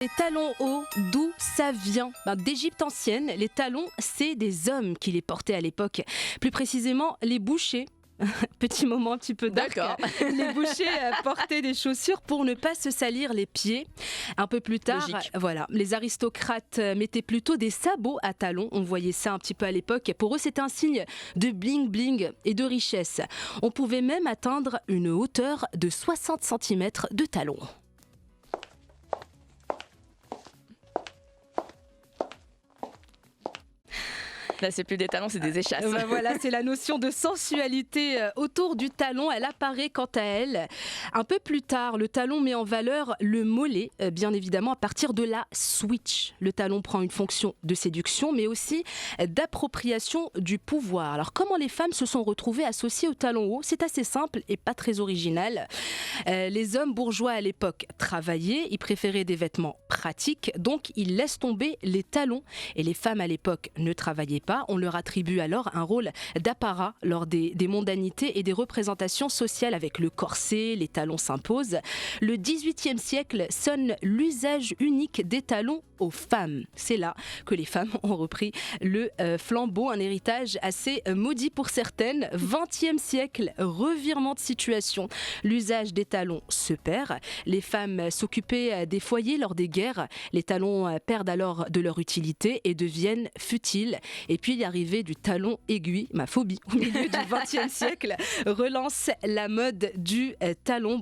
Les talons hauts, d'où ça vient? D'Égypte ancienne, les talons, c'est des hommes qui les portaient à l'époque. Plus précisément, les bouchers. Petit moment un petit peu dark. D'accord. Les bouchers portaient des chaussures pour ne pas se salir les pieds. Un peu plus tard, Logique. voilà, les aristocrates mettaient plutôt des sabots à talons. On voyait ça un petit peu à l'époque. Pour eux, c'était un signe de bling-bling et de richesse. On pouvait même atteindre une hauteur de 60 cm de talons. Là, c'est plus des talons, c'est des échasses. Voilà, c'est la notion de sensualité autour du talon. Elle apparaît quant à elle. Un peu plus tard, le talon met en valeur le mollet, bien évidemment, à partir de la switch. Le talon prend une fonction de séduction, mais aussi d'appropriation du pouvoir. Alors, comment les femmes se sont retrouvées associées au talon haut? C'est assez simple et pas très original. Les hommes bourgeois à l'époque travaillaient, ils préféraient des vêtements pratiques, donc ils laissent tomber les talons. Et les femmes à l'époque ne travaillaient pas. On leur attribue alors un rôle d'apparat lors des mondanités et des représentations sociales avec le corset, les talons s'imposent. Le XVIIIe siècle sonne l'usage unique des talons aux femmes. C'est là que les femmes ont repris le flambeau, un héritage assez maudit pour certaines. XXe siècle, revirement de situation. L'usage des talons se perd. Les femmes s'occupaient des foyers lors des guerres. Les talons perdent alors de leur utilité et deviennent futiles. Et puis l'arrivée du talon aiguille, ma phobie, au milieu du XXe siècle, relance la mode du talon.